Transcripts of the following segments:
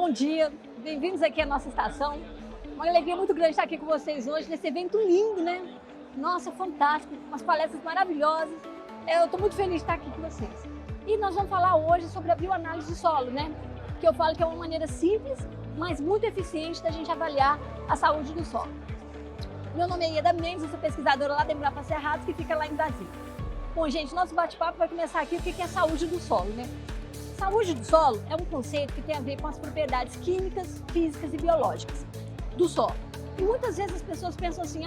Bom dia, bem-vindos aqui à nossa estação. Uma alegria muito grande estar aqui com vocês hoje nesse evento lindo, né? Nossa, fantástico, umas palestras maravilhosas. Eu estou muito feliz de estar aqui com vocês. E nós vamos falar hoje sobre a bioanálise de solo, né? Que eu falo que é uma maneira simples, mas muito eficiente da gente avaliar a saúde do solo. Meu nome é Ieda Mendes, eu sou pesquisadora lá da Embrapa Cerrados, que fica lá em Brasília. Bom, gente, nosso bate-papo vai começar aqui o que é a saúde do solo, né? Saúde do solo é um conceito que tem a ver com as propriedades químicas, físicas e biológicas do solo. E muitas vezes as pessoas pensam assim,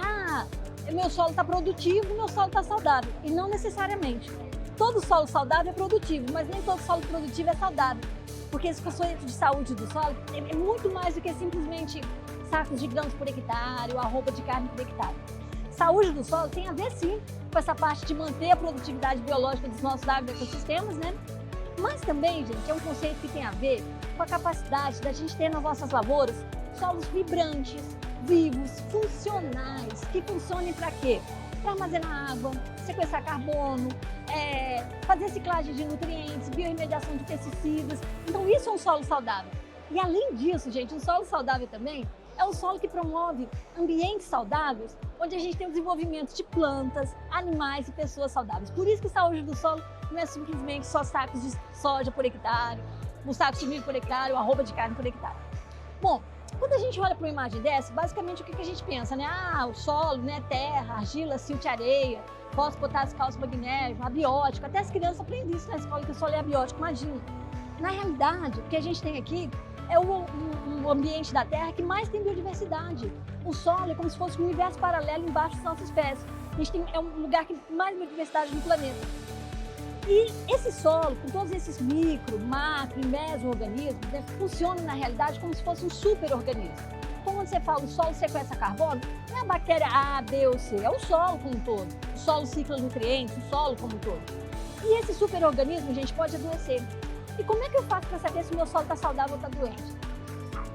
meu solo está produtivo, meu solo está saudável. E não necessariamente. Todo solo saudável é produtivo, mas nem todo solo produtivo é saudável. Porque esse conceito de saúde do solo é muito mais do que simplesmente sacos de grãos por hectare ou arroba de carne por hectare. Saúde do solo tem a ver sim com essa parte de manter a produtividade biológica dos nossos agroecossistemas, né? Mas também, gente, é um conceito que tem a ver com a capacidade da gente ter nas nossas lavouras solos vibrantes, vivos, funcionais, que funcionem para quê? Para armazenar água, sequestrar carbono, fazer ciclagem de nutrientes, biorremediação de pesticidas. Então isso é um solo saudável. E além disso, gente, um solo saudável também é um solo que promove ambientes saudáveis, onde a gente tem o desenvolvimento de plantas, animais e pessoas saudáveis. Por isso que saúde do solo não é simplesmente só sacos de soja por hectare, um saco de milho por hectare, ou arroba de carne por hectare. Bom, quando a gente olha para uma imagem dessa, basicamente o que a gente pensa, né? O solo, né? Terra, argila, silt, areia, fósforo, potássio, cálcio, magnésio, abiótico. Até as crianças aprendem isso na escola, que o solo é abiótico, imagina. Na realidade, o que a gente tem aqui é o ambiente da Terra que mais tem biodiversidade. O solo é como se fosse um universo paralelo embaixo dos nossos pés. É um lugar que mais biodiversidade no planeta. E esse solo, com todos esses micro, macro e meso-organismos, né, funciona na realidade como se fosse um super-organismo. Então, quando você fala o solo sequestra carbono, não é a bactéria A, B ou C, é o solo como um todo. O solo cicla nutrientes, o solo como um todo. E esse super-organismo, gente, pode adoecer. E como é que eu faço para saber se o meu solo está saudável ou está doente?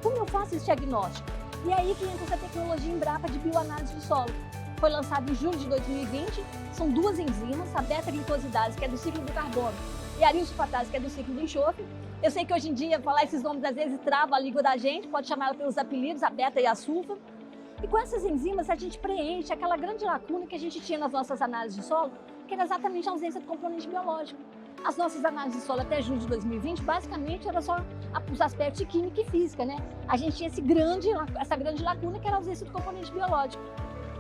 Como eu faço esse diagnóstico? E é aí que entra essa tecnologia Embrapa de bioanálise do solo. Foi lançado em julho de 2020, são duas enzimas, a beta-glicosidase, que é do ciclo do carbono, e a aril-sulfatase, que é do ciclo do enxofre. Eu sei que hoje em dia falar esses nomes às vezes trava a língua da gente, pode chamar ela pelos apelidos, a beta e a sulfa. E com essas enzimas a gente preenche aquela grande lacuna que a gente tinha nas nossas análises de solo, que era exatamente a ausência do componente biológico. As nossas análises de solo até julho de 2020, basicamente, era só os aspectos de química e física, né? A gente tinha essa grande lacuna que era a ausência do componente biológico.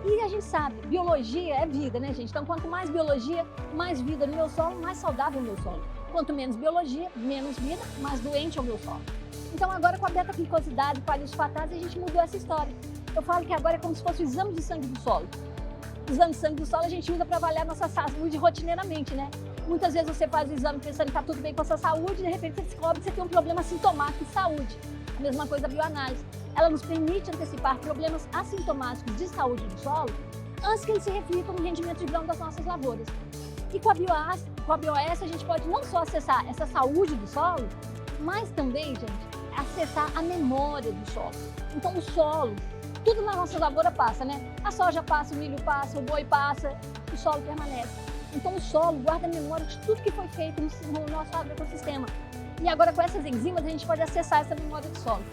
E a gente sabe, biologia é vida, né, gente? Então, quanto mais biologia, mais vida no meu solo, mais saudável o meu solo. Quanto menos biologia, menos vida, mais doente é o meu solo. Então, agora com a beta-glicosidase, com a aril-sulfatase, a gente mudou essa história. Eu falo que agora é como se fosse o exame de sangue do solo. O exame de sangue do solo a gente usa para avaliar a nossa saúde rotineiramente, né? Muitas vezes você faz o exame pensando que está tudo bem com a sua saúde e de repente você descobre que você tem um problema sintomático de saúde. A mesma coisa a bioanálise. Ela nos permite antecipar problemas assintomáticos de saúde do solo antes que eles se reflitam no rendimento de grão das nossas lavouras. E com a BioS a gente pode não só acessar essa saúde do solo, mas também, gente, acessar a memória do solo. Então o solo, tudo na nossa lavoura passa, né? A soja passa, o milho passa, o boi passa, o solo permanece. Então o solo guarda a memória de tudo que foi feito no nosso agroecossistema. E agora com essas enzimas a gente pode acessar essa memória do solo.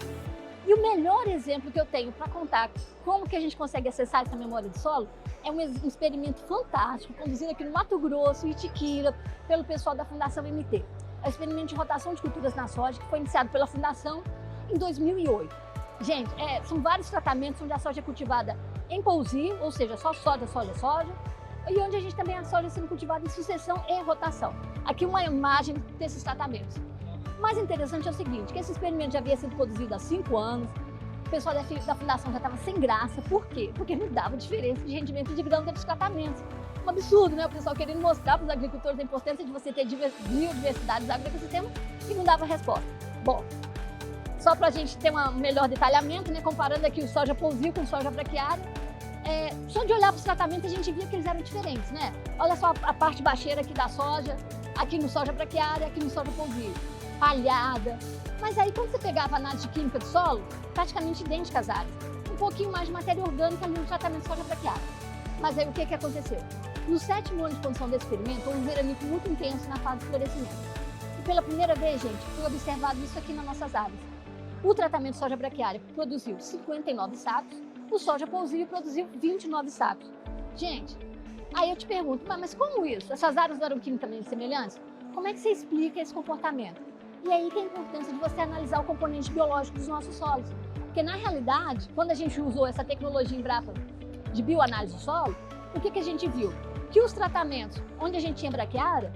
E o melhor exemplo que eu tenho para contar como que a gente consegue acessar essa memória do solo é um experimento fantástico, conduzido aqui no Mato Grosso, Itiquira, pelo pessoal da Fundação MT. É o experimento de rotação de culturas na soja, que foi iniciado pela Fundação em 2008. Gente, são vários tratamentos onde a soja é cultivada em pousio, ou seja, só soja, soja, soja, e onde a gente também a soja sendo cultivada em sucessão e rotação. Aqui uma imagem desses tratamentos. O mais interessante é o seguinte, que esse experimento já havia sido produzido há 5 anos, o pessoal da Fundação já estava sem graça. Por quê? Porque não dava diferença de rendimento de grão entre os tratamentos. Um absurdo, né? O pessoal querendo mostrar para os agricultores a importância de você ter biodiversidade dos agroecossistemas e não dava resposta. Bom, só para a gente ter um melhor detalhamento, né? Comparando aqui o soja pousio com o soja braquiária, só de olhar para os tratamentos a gente via que eles eram diferentes, né? Olha só a parte baixeira aqui da soja, aqui no soja braquiária, aqui no soja pousio. Palhada, mas aí quando você pegava a análise de química do solo, praticamente idêntica às áreas. Um pouquinho mais de matéria orgânica ali no tratamento de soja braquiária. Mas aí o que aconteceu? No 7º ano de condução desse experimento, houve um veranico muito intenso na fase de florescimento. E pela primeira vez, gente, foi observado isso aqui nas nossas áreas. O tratamento soja braquiária produziu 59 sacos, o soja pousio produziu 29 sacos. Gente, aí eu te pergunto, mas como isso? Essas áreas não eram quimicamente semelhantes? Como é que você explica esse comportamento? E aí que é a importância de você analisar o componente biológico dos nossos solos. Porque na realidade, quando a gente usou essa tecnologia Embrapa de bioanálise do solo, o que a gente viu? Que os tratamentos onde a gente tinha braquiária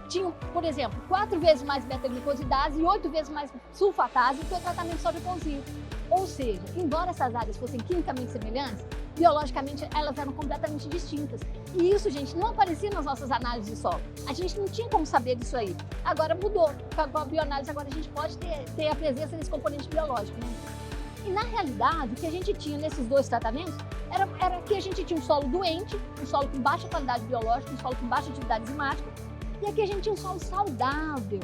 tinham, por exemplo, 4 vezes mais beta-glicosidase e 8 vezes mais sulfatase do que o tratamento soja pousio. Ou seja, embora essas áreas fossem quimicamente semelhantes, biologicamente elas eram completamente distintas. E isso, gente, não aparecia nas nossas análises de solo. A gente não tinha como saber disso aí. Agora mudou. Com a bioanálise agora a gente pode ter a presença desse componente biológico, né? E na realidade, o que a gente tinha nesses dois tratamentos era que a gente tinha um solo doente, um solo com baixa qualidade biológica, um solo com baixa atividade enzimática, e aqui a gente tinha um solo saudável.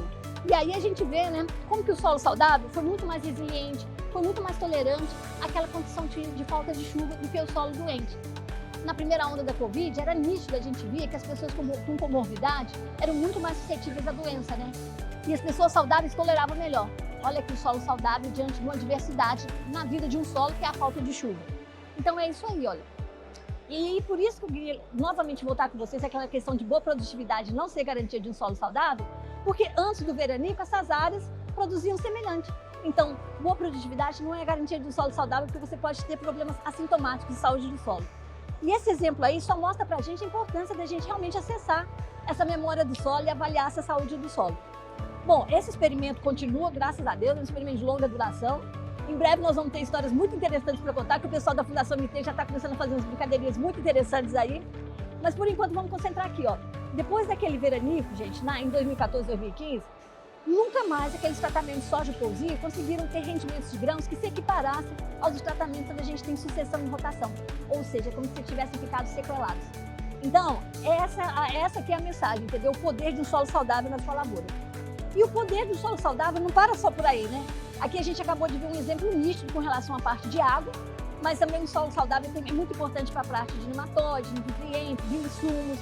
E aí a gente vê, né, como que o solo saudável foi muito mais resiliente, foi muito mais tolerante àquela condição de falta de chuva do que o solo doente. Na primeira onda da Covid, era nítido, a gente via que as pessoas com comorbidade eram muito mais suscetíveis à doença, né? E as pessoas saudáveis toleravam melhor. Olha aqui o solo saudável diante de uma adversidade na vida de um solo, que é a falta de chuva. Então é isso aí, olha. E por isso que eu queria novamente voltar com vocês aquela questão de boa produtividade não ser garantia de um solo saudável, porque antes do veranico essas áreas produziam semelhante. Então, boa produtividade não é garantia de um solo saudável, porque você pode ter problemas assintomáticos de saúde do solo. E esse exemplo aí só mostra pra gente a importância da gente realmente acessar essa memória do solo e avaliar essa saúde do solo. Bom, esse experimento continua, graças a Deus, é um experimento de longa duração. Em breve nós vamos ter histórias muito interessantes para contar, que o pessoal da Fundação MT já está começando a fazer umas brincadeirinhas muito interessantes aí. Mas por enquanto vamos concentrar aqui, ó. Depois daquele veranico, gente, em 2014, 2015, nunca mais aqueles tratamentos de soja pousio conseguiram ter rendimentos de grãos que se equiparassem aos tratamentos onde a gente tem sucessão e rotação. Ou seja, como se tivessem ficado sequelados. Então, essa aqui é a mensagem, entendeu? O poder de um solo saudável na sua lavoura. E o poder do solo saudável não para só por aí, né? Aqui a gente acabou de ver um exemplo nítido com relação à parte de água, mas também o solo saudável é muito importante para a parte de nematóides, nutrientes, insumos.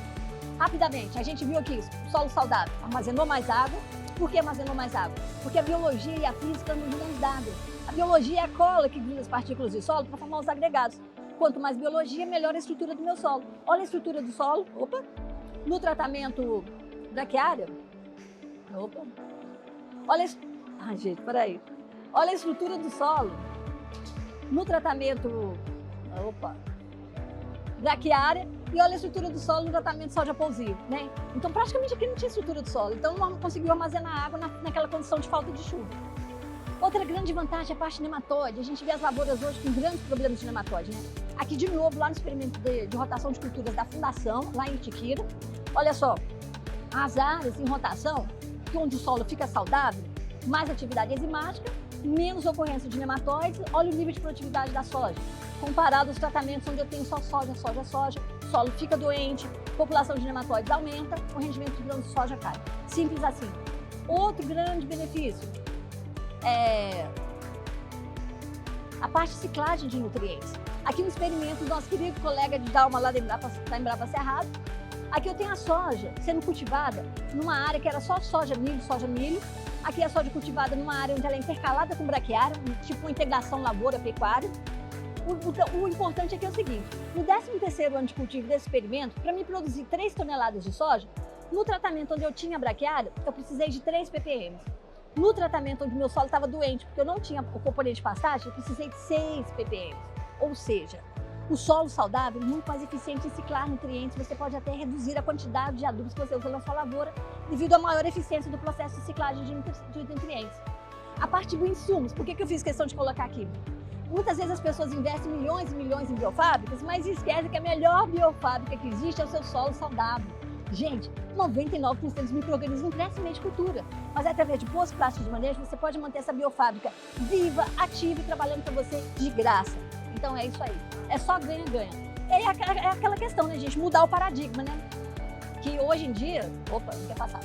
Rapidamente, a gente viu aqui o solo saudável armazenou mais água. Por que armazenou mais água? Porque a biologia e a física andam de mãos dadas. A biologia é a cola que gruda as partículas de solo para formar os agregados. Quanto mais biologia, melhor a estrutura do meu solo. Olha a estrutura do solo, no tratamento braquiária. Olha gente, peraí. Olha a estrutura do solo no tratamento braquiária e olha a estrutura do solo no tratamento soja pousio, né? Então praticamente aqui não tinha estrutura do solo, então não conseguiu armazenar água naquela condição de falta de chuva. Outra grande vantagem é a parte de nematóide. A gente vê as lavouras hoje com grandes problemas de nematóide, né? Aqui de novo, lá no experimento de rotação de culturas da Fundação, lá em Itiquira, olha só, as áreas em rotação, onde o solo fica saudável, mais atividade enzimática, menos ocorrência de nematóides, olha o nível de produtividade da soja. Comparado aos tratamentos onde eu tenho só soja, o solo fica doente, população de nematóides aumenta, o rendimento de grãos de soja cai. Simples assim. Outro grande benefício é a parte de ciclagem de nutrientes. Aqui no experimento do nosso querido colega de Dalma, lá da Embrapa Cerrado, aqui eu tenho a soja sendo cultivada numa área que era só soja, milho. Aqui a soja cultivada numa área onde ela é intercalada com braquiária, tipo uma integração lavoura-pecuária. O importante aqui é o seguinte, no 13º ano de cultivo desse experimento, para me produzir 3 toneladas de soja, no tratamento onde eu tinha braquiária, eu precisei de 3 ppm. No tratamento onde meu solo estava doente, porque eu não tinha o componente de pastagem, eu precisei de 6 ppm. Ou seja, o solo saudável é muito mais eficiente em ciclar nutrientes, você pode até reduzir a quantidade de adubos que você usa na sua lavoura devido à maior eficiência do processo de ciclagem de nutrientes. A parte de insumos, por que eu fiz questão de colocar aqui? Muitas vezes as pessoas investem milhões e milhões em biofábricas, mas esquecem que a melhor biofábrica que existe é o seu solo saudável. Gente, 99% dos micro-organismos crescem em meio de cultura, mas através de boas práticas de manejo você pode manter essa biofábrica viva, ativa e trabalhando para você de graça. Então é isso aí, é só ganha-ganha. É aquela questão, né, gente, mudar o paradigma, né? Que hoje em dia, não quer passar.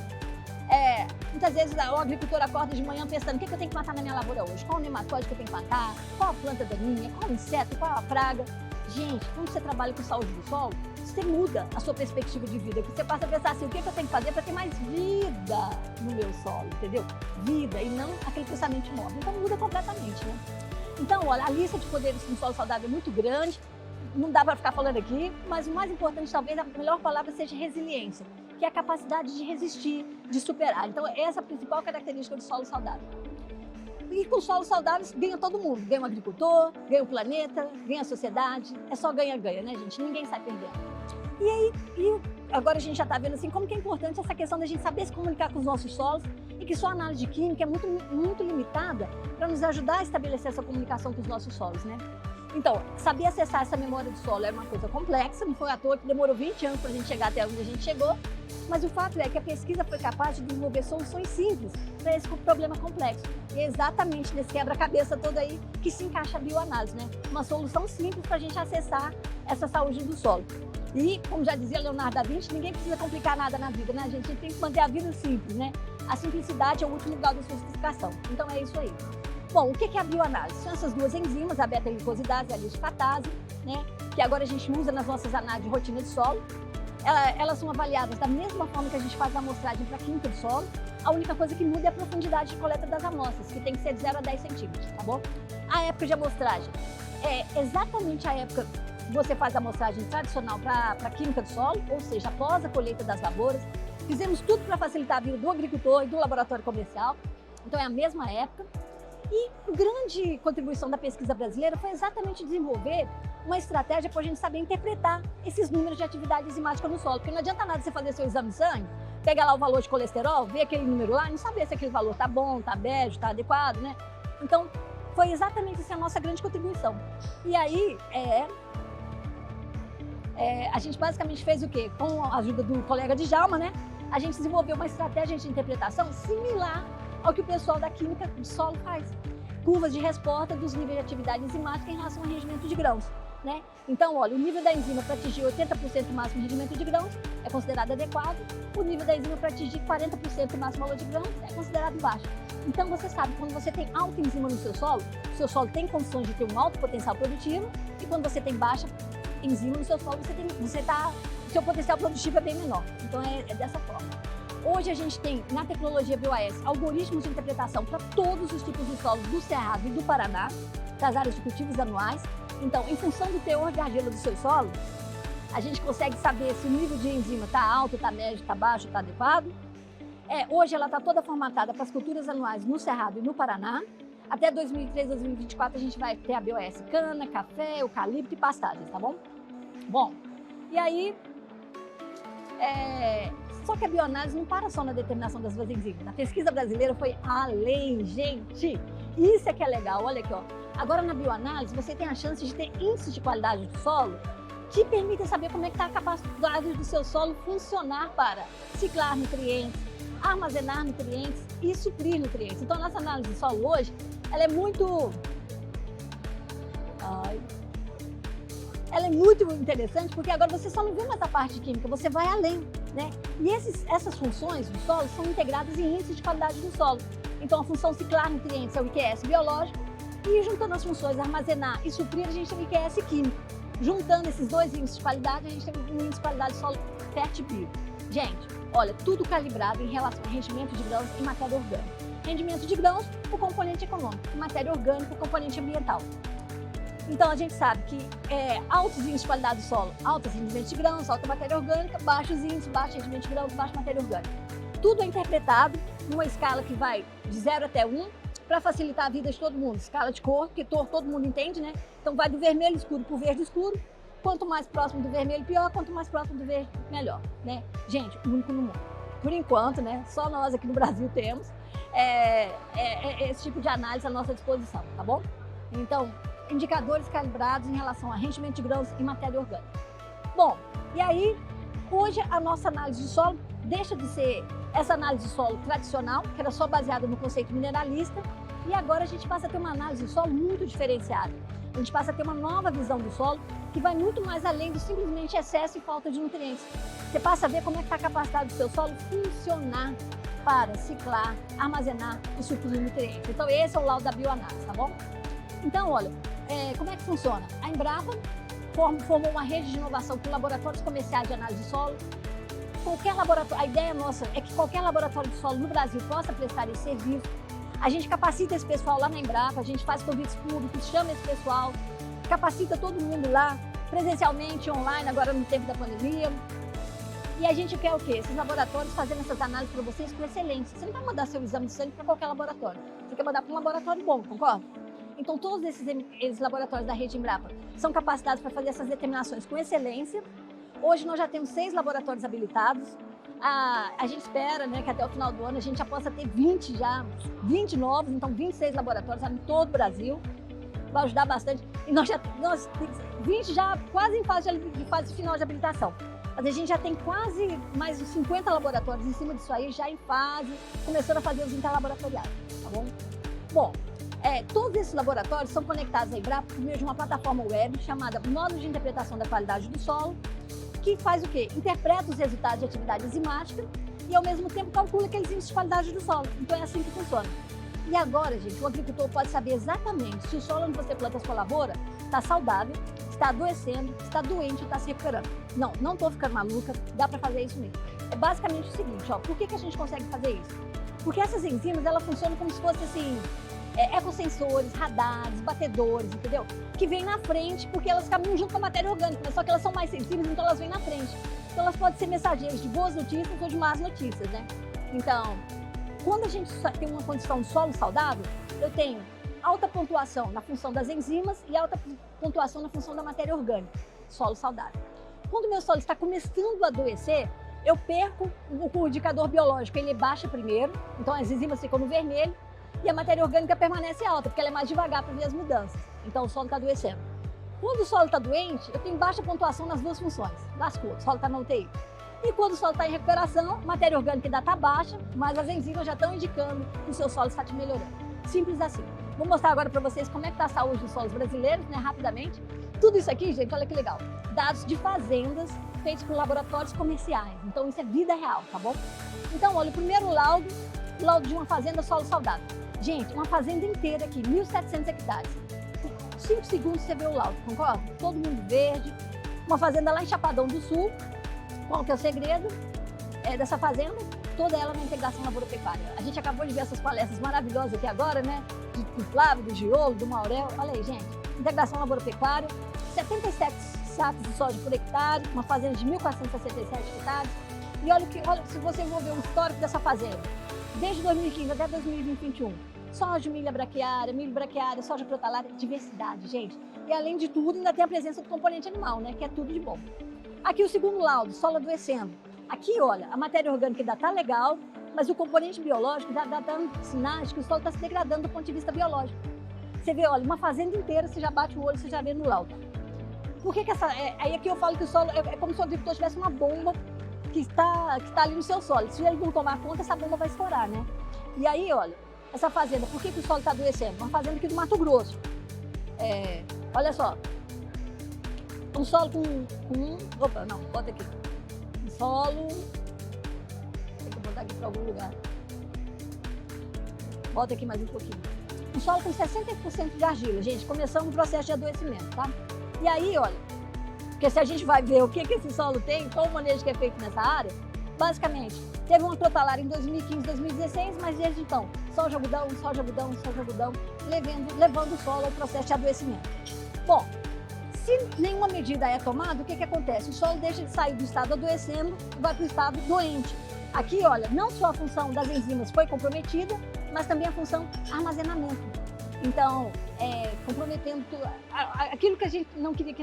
Muitas vezes o agricultor acorda de manhã pensando o que eu tenho que matar na minha lavoura hoje, qual o nematóide que eu tenho que matar, qual a planta daninha, qual o inseto, qual a praga. Gente, quando você trabalha com saúde do solo, você muda a sua perspectiva de vida. Você passa a pensar assim, o que eu tenho que fazer para ter mais vida no meu solo, entendeu? Vida e não aquele pensamento imóvel. Então muda completamente, né? Então, olha, a lista de poderes de um solo saudável é muito grande, não dá para ficar falando aqui, mas o mais importante, talvez, a melhor palavra seja resiliência, que é a capacidade de resistir, de superar. Então, essa é a principal característica do solo saudável. E com solos saudáveis ganha todo mundo. Ganha o agricultor, ganha o planeta, ganha a sociedade. É só ganha-ganha, né, gente? Ninguém sai perdendo. E aí, agora a gente já está vendo assim como que é importante essa questão da gente saber se comunicar com os nossos solos e que só a análise de química é muito limitada para nos ajudar a estabelecer essa comunicação com os nossos solos, né? Então, saber acessar essa memória do solo é uma coisa complexa, não foi à toa que demorou 20 anos para a gente chegar até onde a gente chegou, mas o fato é que a pesquisa foi capaz de desenvolver soluções simples para esse problema complexo. E é exatamente nesse quebra-cabeça todo aí que se encaixa a bioanálise, né? Uma solução simples para a gente acessar essa saúde do solo. E, como já dizia Leonardo da Vinci, ninguém precisa complicar nada na vida, né, gente? A gente tem que manter a vida simples, né? A simplicidade é o último grau da sofisticação. Então é isso aí. Bom, o que é a bioanálise? São essas duas enzimas, a beta-glicosidase e a lisfatase, né? Que agora a gente usa nas nossas análises de rotina de solo. Elas são avaliadas da mesma forma que a gente faz a amostragem para química do solo. A única coisa que muda é a profundidade de coleta das amostras, que tem que ser de 0 a 10 centímetros, tá bom? A época de amostragem é exatamente a época que você faz a amostragem tradicional para química do solo, ou seja, após a colheita das lavouras. Fizemos tudo para facilitar a vida do agricultor e do laboratório comercial, então é a mesma época. E a grande contribuição da pesquisa brasileira foi exatamente desenvolver uma estratégia para a gente saber interpretar esses números de atividade enzimática no solo. Porque não adianta nada você fazer seu exame de sangue, pegar lá o valor de colesterol, ver aquele número lá e não saber se aquele valor está bom, está bege, está adequado, né? Então, foi exatamente essa a nossa grande contribuição. E aí, a gente basicamente fez o quê? Com a ajuda do colega Djalma, né? A gente desenvolveu uma estratégia de interpretação similar ao que o pessoal da química de solo faz. Curvas de resposta dos níveis de atividade enzimática em relação ao rendimento de grãos, né? Então, olha, o nível da enzima para atingir 80% do máximo rendimento de grãos é considerado adequado, o nível da enzima para atingir 40% do máximo valor de grãos é considerado baixo. Então, você sabe, quando você tem alta enzima no seu solo tem condições de ter um alto potencial produtivo, e quando você tem baixa enzima no seu solo, seu potencial produtivo é bem menor. Então, é dessa forma. Hoje a gente tem, na tecnologia BioAS, algoritmos de interpretação para todos os tipos de solos do Cerrado e do Paraná, das áreas de cultivos anuais. Então, em função do teor de argila do seu solo, a gente consegue saber se o nível de enzima está alto, está médio, está baixo, está adequado. Hoje ela está toda formatada para as culturas anuais no Cerrado e no Paraná. Até 2023, 2024 a gente vai ter a BioAS cana, café, eucalipto e pastagens, tá bom? Bom, e aí... Só que a bioanálise não para só na determinação das suas enzimas. A pesquisa brasileira foi além, gente. Isso é que é legal, olha aqui, ó. Agora na bioanálise você tem a chance de ter índices de qualidade do solo que permitem saber como é que está a capacidade do seu solo funcionar para ciclar nutrientes, armazenar nutrientes e suprir nutrientes. Então a nossa análise de solo hoje, ela é muito... Ela é muito interessante porque agora você só não vê mais a parte química, você vai além, né? E essas funções do solo são integradas em índices de qualidade do solo. Então a função ciclar nutrientes é o IQS biológico e juntando as funções armazenar e suprir, a gente tem o IQS químico. Juntando esses dois índices de qualidade, a gente tem um índice de qualidade do solo FERT-Bio. Gente, olha, tudo calibrado em relação ao rendimento de grãos e matéria orgânica. Rendimento de grãos, o componente econômico, e matéria orgânica, o componente ambiental. Então, a gente sabe que altos índices de qualidade do solo, altos rendimentos de grãos, alta matéria orgânica, baixos índices, baixo rendimento de grãos, baixa matéria orgânica. Tudo é interpretado numa escala que vai de 0 até 1 para facilitar a vida de todo mundo. Escala de cor, porque todo mundo entende, né? Então, vai do vermelho escuro para o verde escuro. Quanto mais próximo do vermelho, pior. Quanto mais próximo do verde, melhor, né? Gente, único no mundo. Por enquanto, né? Só nós aqui no Brasil temos esse tipo de análise à nossa disposição, tá bom? Então, indicadores calibrados em relação a rendimento de grãos e matéria orgânica. Bom, e aí, hoje a nossa análise de solo deixa de ser essa análise de solo tradicional, que era só baseada no conceito mineralista, e agora a gente passa a ter uma análise de solo muito diferenciada. A gente passa a ter uma nova visão do solo que vai muito mais além do simplesmente excesso e falta de nutrientes. Você passa a ver como é que está a capacidade do seu solo funcionar para ciclar, armazenar e suprir nutrientes. Então esse é o laudo da bioanálise, tá bom? Então, olha, como é que funciona? A Embrapa formou uma rede de inovação com laboratórios comerciais de análise de solo. Qualquer laboratório, a ideia nossa é que qualquer laboratório de solo no Brasil possa prestar esse serviço. A gente capacita esse pessoal lá na Embrapa, a gente faz convites públicos, chama esse pessoal, capacita todo mundo lá, presencialmente, online, agora no tempo da pandemia. E a gente quer o quê? Esses laboratórios fazendo essas análises para vocês com excelência. Você não vai mandar seu exame de sangue para qualquer laboratório. Você quer mandar para um laboratório bom, concorda? Então, todos esses laboratórios da rede Embrapa são capacitados para fazer essas determinações com excelência. Hoje nós já temos 6 laboratórios habilitados. A gente espera, né, que até o final do ano a gente já possa ter 20 novos, então 26 laboratórios em todo o Brasil. Vai ajudar bastante. E nós 20 já quase em fase final de habilitação. Mas a gente já tem quase mais de 50 laboratórios em cima disso aí, já em fase, começando a fazer os interlaboratoriais, tá bom? Bom, todos esses laboratórios são conectados à Embrapa por meio de uma plataforma web chamada Módulo de Interpretação da Qualidade do Solo, que faz o quê? Interpreta os resultados de atividade enzimática e, ao mesmo tempo, calcula aqueles índices de qualidade do solo. Então, é assim que funciona. E agora, gente, o agricultor pode saber exatamente se o solo onde você planta a sua lavoura está saudável, está adoecendo, está doente ou está se recuperando. Não estou ficando maluca, dá para fazer isso mesmo. É basicamente o seguinte, ó, por que a gente consegue fazer isso? Porque essas enzimas, elas funcionam como se fossem assim, ecossensores, radares, batedores, entendeu? Que vêm na frente, porque elas caminham junto com a matéria orgânica, mas só que elas são mais sensíveis, então elas vêm na frente. Então elas podem ser mensageiras de boas notícias ou de más notícias, né? Então, quando a gente tem uma condição de solo saudável, eu tenho alta pontuação na função das enzimas e alta pontuação na função da matéria orgânica, solo saudável. Quando o meu solo está começando a adoecer, eu perco o indicador biológico, ele baixa primeiro, então as enzimas ficam no vermelho e a matéria orgânica permanece alta, porque ela é mais devagar para ver as mudanças, então o solo está adoecendo. Quando o solo está doente, eu tenho baixa pontuação nas duas funções, lascou, o solo está na UTI. E quando o solo está em recuperação, a matéria orgânica ainda está baixa, mas as enzimas já estão indicando que o seu solo está te melhorando. Simples assim. Vou mostrar agora para vocês como é que está a saúde dos solos brasileiros, né, rapidamente. Tudo isso aqui, gente, olha que legal. Dados de fazendas feitos por laboratórios comerciais. Então isso é vida real, tá bom? Então, olha, o primeiro laudo de uma fazenda solo saudável. Gente, uma fazenda inteira aqui, 1.700 hectares. Por 5 segundos você vê o laudo, concorda? Todo mundo verde. Uma fazenda lá em Chapadão do Sul. Qual que é o segredo dessa fazenda? Toda ela na integração lavoura-pecuária. A gente acabou de ver essas palestras maravilhosas aqui agora, né? Do Flávio, do Giolo, do Maurel. Olha aí, gente. Integração lavoura-pecuária, 77 sacos de soja por hectare, uma fazenda de 1.467 hectares. E olha, se você for ver o histórico dessa fazenda, desde 2015 até 2021, soja, milho braquiária, soja protalária, diversidade, gente. E além de tudo, ainda tem a presença do componente animal, né? Que é tudo de bom. Aqui o segundo laudo, solo adoecendo. Aqui, olha, a matéria orgânica ainda está legal, mas o componente biológico já está dando sinais que o solo está se degradando do ponto de vista biológico. Você vê, olha, uma fazenda inteira, você já bate o olho, você já vê no laudo. Por que aí aqui eu falo que o solo é como se o agricultor tivesse uma bomba que está ali no seu solo. Se ele não tomar conta, essa bomba vai estourar, né? E aí, olha, essa fazenda, por que o solo está adoecendo? Uma fazenda aqui do Mato Grosso. Olha só. Um solo opa, não, bota aqui. Um solo. Tem que botar aqui para algum lugar. Bota aqui mais um pouquinho. Um solo com 60% de argila, gente, começando o processo de adoecimento, tá? E aí, olha, porque se a gente vai ver o que esse solo tem, qual o manejo que é feito nessa área, basicamente, teve uma protalária em 2015, 2016, mas desde então, soja, algodão, levando o solo ao processo de adoecimento. Bom, se nenhuma medida é tomada, o que acontece? O solo deixa de sair do estado adoecendo e vai para o estado doente. Aqui, olha, não só a função das enzimas foi comprometida, mas também a função armazenamento. Então, comprometendo aquilo que a gente não queria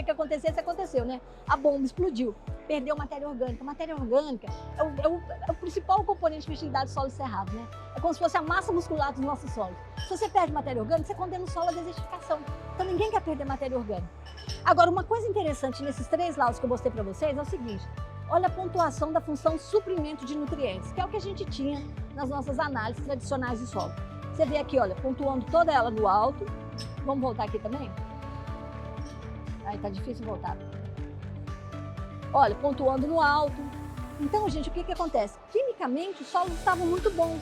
que acontecesse, aconteceu, né? A bomba explodiu, perdeu matéria orgânica. A matéria orgânica é o principal componente de fertilidade do solo cerrado, né? É como se fosse a massa muscular dos nossos solos. Se você perde matéria orgânica, você condena o solo à desertificação. Então, ninguém quer perder matéria orgânica. Agora, uma coisa interessante nesses 3 laudos que eu mostrei para vocês é o seguinte: olha a pontuação da função suprimento de nutrientes, que é o que a gente tinha nas nossas análises tradicionais de solo. Você vê aqui, olha, pontuando toda ela no alto. Vamos voltar aqui também? Aí tá difícil voltar. Olha, pontuando no alto. Então, gente, o que acontece? Quimicamente, os solos estavam muito bons,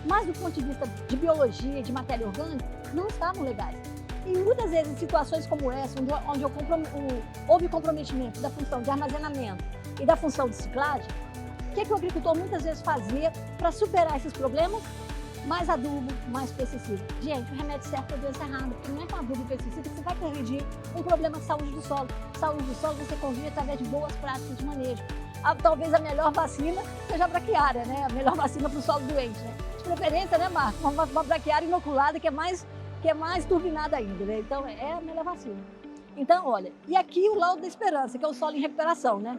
mas do ponto de vista de biologia e de matéria orgânica, não estavam legais. E muitas vezes, em situações como essa, onde houve comprometimento da função de armazenamento e da função de ciclagem, o que o agricultor muitas vezes fazia para superar esses problemas? Mais adubo, mais pesticida. Gente, o remédio serve para a doença errada, porque não é com adubo e pesticida que você vai corrigir um problema de saúde do solo. Saúde do solo você corrige através de boas práticas de manejo. Talvez a melhor vacina seja a braquiária, né? A melhor vacina para o solo doente, né? De preferência, né, Marco? Uma braquiária inoculada que é mais turbinada ainda, né? Então, é a melhor vacina. Então, olha, e aqui o laudo da esperança, que é o solo em recuperação, né?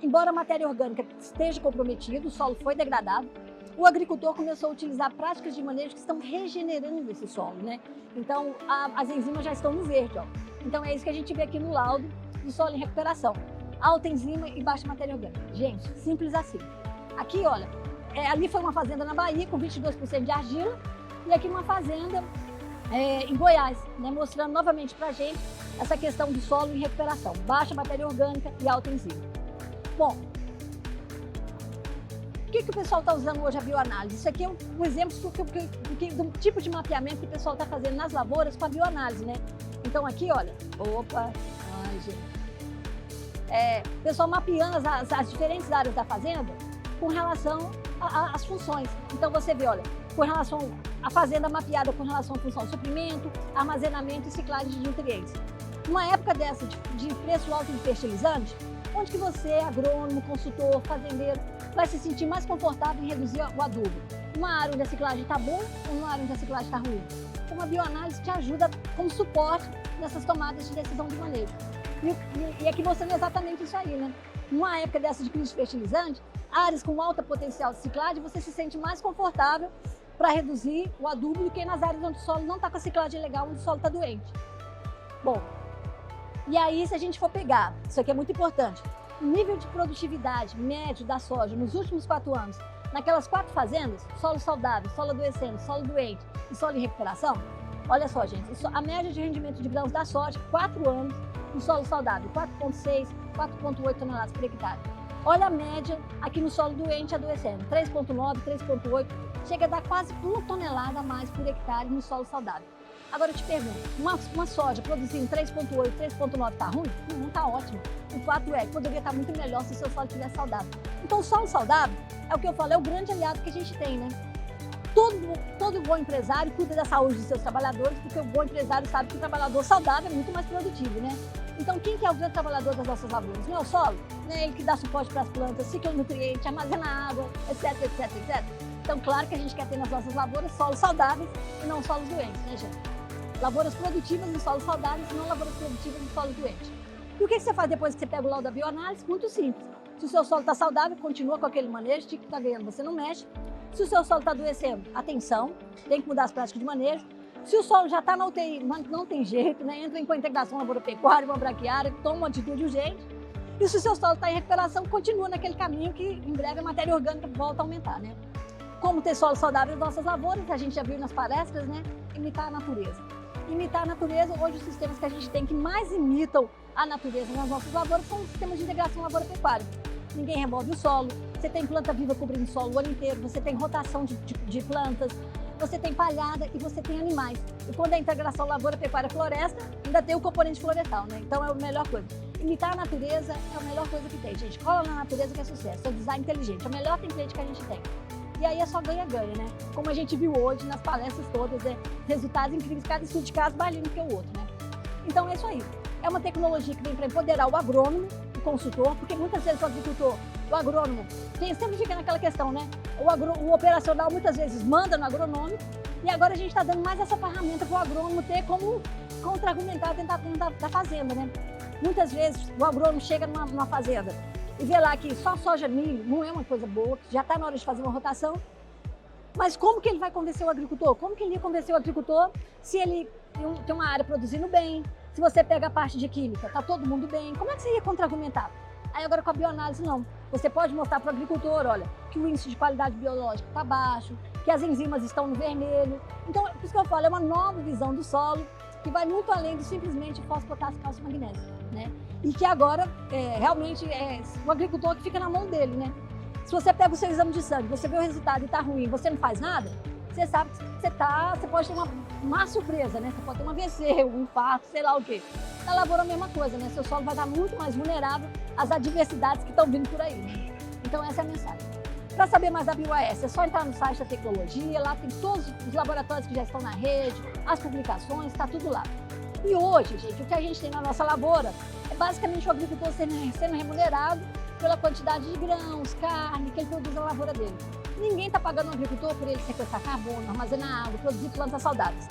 Embora a matéria orgânica esteja comprometida, o solo foi degradado, o agricultor começou a utilizar práticas de manejo que estão regenerando esse solo, né? Então, as enzimas já estão no verde, ó. Então, é isso que a gente vê aqui no laudo do solo em recuperação. Alta enzima e baixa matéria orgânica. Gente, simples assim. Aqui, olha, ali foi uma fazenda na Bahia com 22% de argila e aqui uma fazenda em Goiás, né? Mostrando novamente pra gente essa questão do solo em recuperação. Baixa matéria orgânica e alta enzima. Bom, por que o pessoal está usando hoje a bioanálise? Isso aqui é um exemplo do tipo de mapeamento que o pessoal está fazendo nas lavouras com a bioanálise, né? Então aqui, olha, ai gente. O pessoal mapeando as diferentes áreas da fazenda com relação às funções. Então você vê, olha, com relação à fazenda mapeada com relação à função suprimento, armazenamento e ciclagem de nutrientes. Numa época dessa de preço alto de fertilizante, onde que você, agrônomo, consultor, fazendeiro, vai se sentir mais confortável em reduzir o adubo? Uma área onde a ciclagem está boa ou uma área onde a ciclagem está ruim? Então a bioanálise te ajuda como suporte nessas tomadas de decisão de manejo. E aqui mostrando exatamente isso aí, né? Numa época dessa de crise de fertilizante, áreas com alta potencial de ciclagem, você se sente mais confortável para reduzir o adubo do que nas áreas onde o solo não está com a ciclagem legal, onde o solo está doente. Bom, e aí se a gente for pegar, isso aqui é muito importante, o nível de produtividade médio da soja nos últimos 4 anos, naquelas 4 fazendas, solo saudável, solo adoecendo, solo doente e solo em recuperação, olha só, gente, a média de rendimento de grãos da soja, 4 anos, no solo saudável, 4,6, 4,8 toneladas por hectare. Olha a média aqui no solo doente adoecendo, 3,9, 3,8, chega a dar quase 1 tonelada a mais por hectare no solo saudável. Agora eu te pergunto, uma soja produzindo 3,8, 3,9 está ruim? Não está ótimo. O fato é que poderia estar muito melhor se o seu solo estivesse saudável. Então o solo saudável, é o que eu falo, é o grande aliado que a gente tem, né? Todo bom empresário cuida da saúde dos seus trabalhadores, porque o bom empresário sabe que o trabalhador saudável é muito mais produtivo, né? Então, quem que é o grande trabalhador das nossas lavouras? Não é o solo? Não é ele que dá suporte para as plantas, cicla nutriente, armazena água, etc, etc, etc. Então, claro que a gente quer ter nas nossas lavouras solos saudáveis e não solos doentes, né, gente? Lavouras produtivas em solos saudáveis e não lavouras produtivas em solos doentes. E o que você faz depois que você pega o laudo da bioanálise? Muito simples. Se o seu solo está saudável, continua com aquele manejo, que está ganhando, você não mexe. Se o seu solo está adoecendo, atenção, tem que mudar as práticas de manejo. Se o solo já está na UTI, não tem jeito, né? Entra com a integração lavoura-pecuária, uma braquiária, toma uma atitude urgente. E se o seu solo está em recuperação, continua naquele caminho que em breve a matéria orgânica volta a aumentar, né? Como ter solo saudável nas nossas lavouras, a gente já viu nas palestras, né? Imitar a natureza. Imitar a natureza, hoje os sistemas que a gente tem que mais imitam a natureza nas nossas lavouras são os sistemas de integração lavoura-pecuária. Ninguém remove o solo, você tem planta viva cobrindo o solo o ano inteiro, você tem rotação de plantas, você tem palhada e você tem animais. E quando é integração lavoura-pecuária-floresta, ainda tem o componente florestal, né? Então é a melhor coisa. Imitar a natureza é a melhor coisa que tem, gente. Cola na natureza que é sucesso, é o design inteligente, é o melhor template que a gente tem. E aí é só ganha-ganha, né? Como a gente viu hoje nas palestras todas, resultados incríveis, cada estudo de caso mais lindo que o outro, né? Então é isso aí. É uma tecnologia que vem para empoderar o agrônomo, o consultor, porque muitas vezes o agricultor, o agrônomo, sempre fica naquela questão, né? O operacional muitas vezes manda no agronômico e agora a gente está dando mais essa ferramenta para o agrônomo ter como contra-argumentar dentro da fazenda, né? Muitas vezes o agrônomo chega numa fazenda e vê lá que só soja, milho não é uma coisa boa, que já está na hora de fazer uma rotação, mas como que ele vai convencer o agricultor? Como que ele ia convencer o agricultor se ele tem uma área produzindo bem, se você pega a parte de química, está todo mundo bem, como é que você ia contra-argumentar? Aí agora com a bioanálise não. Você pode mostrar para o agricultor, olha, que o índice de qualidade biológica está baixo, que as enzimas estão no vermelho. Então, por isso que eu falo, é uma nova visão do solo que vai muito além do simplesmente fósforo, potássio, cálcio e magnésio, né? E que agora, realmente, é o agricultor que fica na mão dele, né? Se você pega o seu exame de sangue, você vê o resultado e está ruim, você não faz nada, você sabe que você pode ter uma má surpresa, né? Você pode ter um AVC, um infarto, sei lá o quê. Na lavoura a mesma coisa, né? Seu solo vai estar muito mais vulnerável às adversidades que estão vindo por aí, né? Então essa é a mensagem. Para saber mais da BioAS, é só entrar no site da tecnologia, lá tem todos os laboratórios que já estão na rede, as publicações, está tudo lá. E hoje, gente, o que a gente tem na nossa lavoura é basicamente o agricultor sendo remunerado pela quantidade de grãos, carne que ele produz na lavoura dele. Ninguém está pagando o agricultor por ele sequestrar carbono, armazenar água, produzir plantas saudáveis.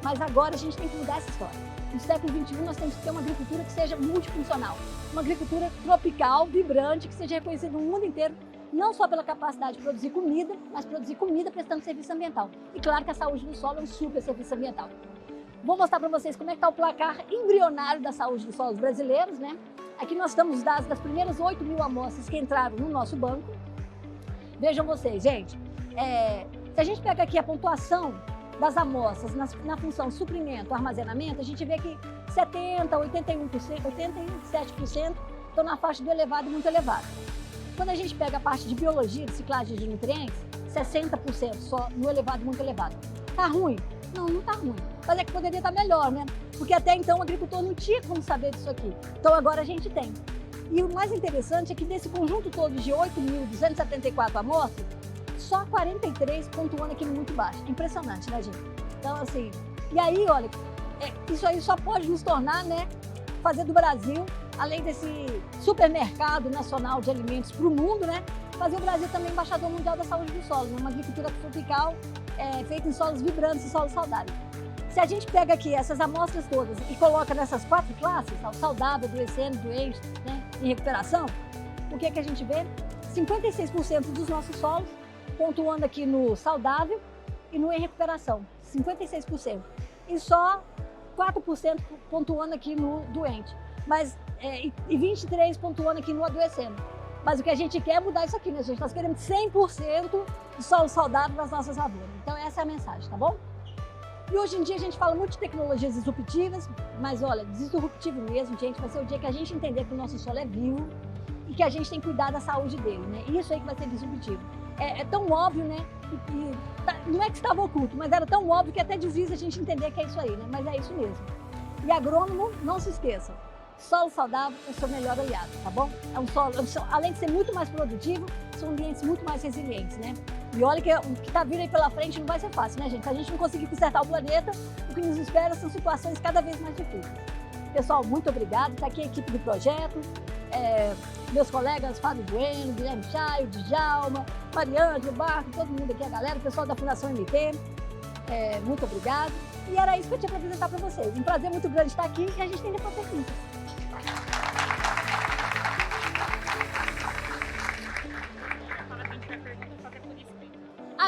Mas agora a gente tem que mudar essa história. No século XXI nós temos que ter uma agricultura que seja multifuncional, uma agricultura tropical, vibrante, que seja reconhecida no mundo inteiro, não só pela capacidade de produzir comida, mas produzir comida prestando serviço ambiental. E claro que a saúde do solo é um super serviço ambiental. Vou mostrar para vocês como é que está o placar embrionário da saúde dos solos brasileiros, né? Aqui nós estamos os dados das primeiras 8.000 amostras que entraram no nosso banco. Vejam vocês, gente, se a gente pega aqui a pontuação das amostras na função suprimento, armazenamento, a gente vê que 70%, 81%, 87% estão na faixa do elevado e muito elevado. Quando a gente pega a parte de biologia, de ciclagem de nutrientes, 60% só no elevado e muito elevado. Tá ruim? Não, não tá ruim. Mas é que poderia estar melhor, né? Porque até então o agricultor não tinha como saber disso aqui. Então agora a gente tem. E o mais interessante é que desse conjunto todo de 8.274 amostras, só 43 pontuando aqui no muito baixo. Impressionante, né, gente? Então, assim, e aí, olha, isso aí só pode nos tornar, né, fazer do Brasil, além desse supermercado nacional de alimentos para o mundo, né, fazer o Brasil também embaixador mundial da saúde do solo, né, uma agricultura tropical feita em solos vibrantes e solos saudáveis. Se a gente pega aqui essas amostras todas e coloca nessas 4 classes, saudável, adoecendo, doente, né, em recuperação, o que é que a gente vê? 56% dos nossos solos pontuando aqui no saudável e no em recuperação, 56%. E só 4% pontuando aqui no doente, e 23% pontuando aqui no adoecendo. Mas o que a gente quer é mudar isso aqui, né, gente? Nós queremos 100% de solo saudável nas nossas lavouras. Então essa é a mensagem, tá bom? E hoje em dia a gente fala muito de tecnologias disruptivas, mas olha, disruptivo mesmo, gente, vai ser o dia que a gente entender que o nosso solo é vivo e que a gente tem que cuidar da saúde dele, né? Isso aí que vai ser disruptivo. É tão óbvio, né? Não é que estava oculto, mas era tão óbvio que até difícil a gente entender que é isso aí, né? Mas é isso mesmo. E agrônomo, não se esqueça, solo saudável é o seu melhor aliado, tá bom? Além de ser muito mais produtivo, são ambientes muito mais resilientes, né? E olha que o que está vindo aí pela frente não vai ser fácil, né, gente? Se a gente não conseguir consertar o planeta, o que nos espera são situações cada vez mais difíceis. Pessoal, muito obrigado. Está aqui a equipe do projeto, meus colegas Fábio Bueno, Guilherme Chaio, Djalma, Mariângela, Barco, todo mundo aqui, a galera, o pessoal da Fundação MT, muito obrigado. E era isso que eu tinha para apresentar para vocês. Um prazer muito grande estar aqui e a gente tem depois perguntas.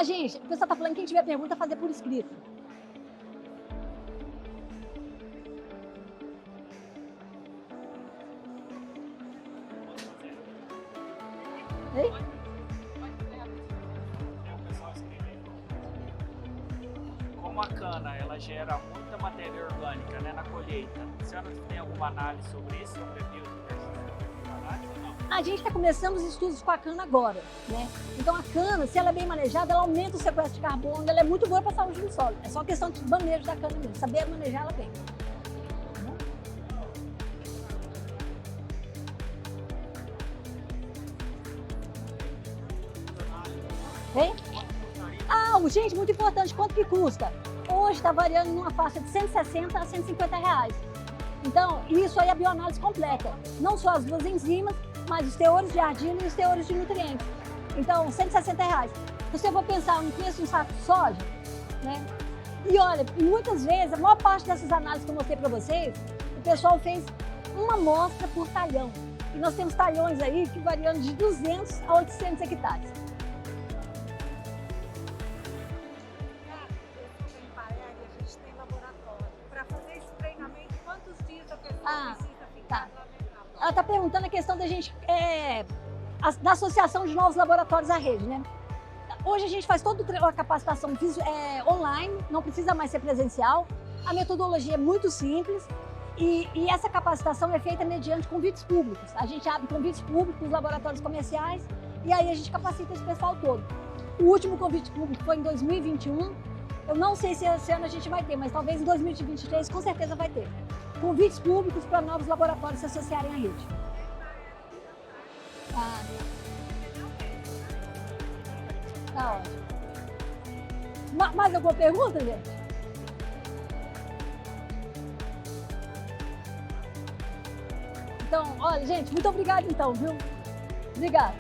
Gente, o pessoal está falando que quem tiver pergunta, fazer por escrito. Ei? Como a cana ela gera muita matéria orgânica, né, na colheita, a senhora tem alguma análise sobre isso, sobre a biodiversidade? A gente está começando os estudos com a cana agora, né? Então a cana, se ela é bem manejada, ela aumenta o sequestro de carbono, ela é muito boa para a saúde do solo. É só questão de manejo da cana mesmo, saber manejar ela bem. Vem? Gente, muito importante, quanto que custa? Hoje está variando numa faixa de 160 a 150 reais. Então, isso aí é a bioanálise completa. Não só as duas enzimas, mas os teores de argila e os teores de nutrientes. Então, 160 reais. Se você for pensar no preço de um saco de soja, né? E olha, muitas vezes, a maior parte dessas análises que eu mostrei para vocês, o pessoal fez uma amostra por talhão. E nós temos talhões aí que variando de 200 a 800 hectares. Ela está perguntando a questão da gente, da associação de novos laboratórios à rede, né? Hoje a gente faz toda a capacitação online, não precisa mais ser presencial. A metodologia é muito simples e essa capacitação é feita mediante convites públicos. A gente abre convites públicos nos laboratórios comerciais e aí a gente capacita esse pessoal todo. O último convite público foi em 2021. Eu não sei se esse ano a gente vai ter, mas talvez em 2023 com certeza vai ter. Convites públicos para novos laboratórios se associarem à rede. Tá ótimo. Mais alguma pergunta, gente? Então, olha, gente, muito obrigada então, viu? Obrigada.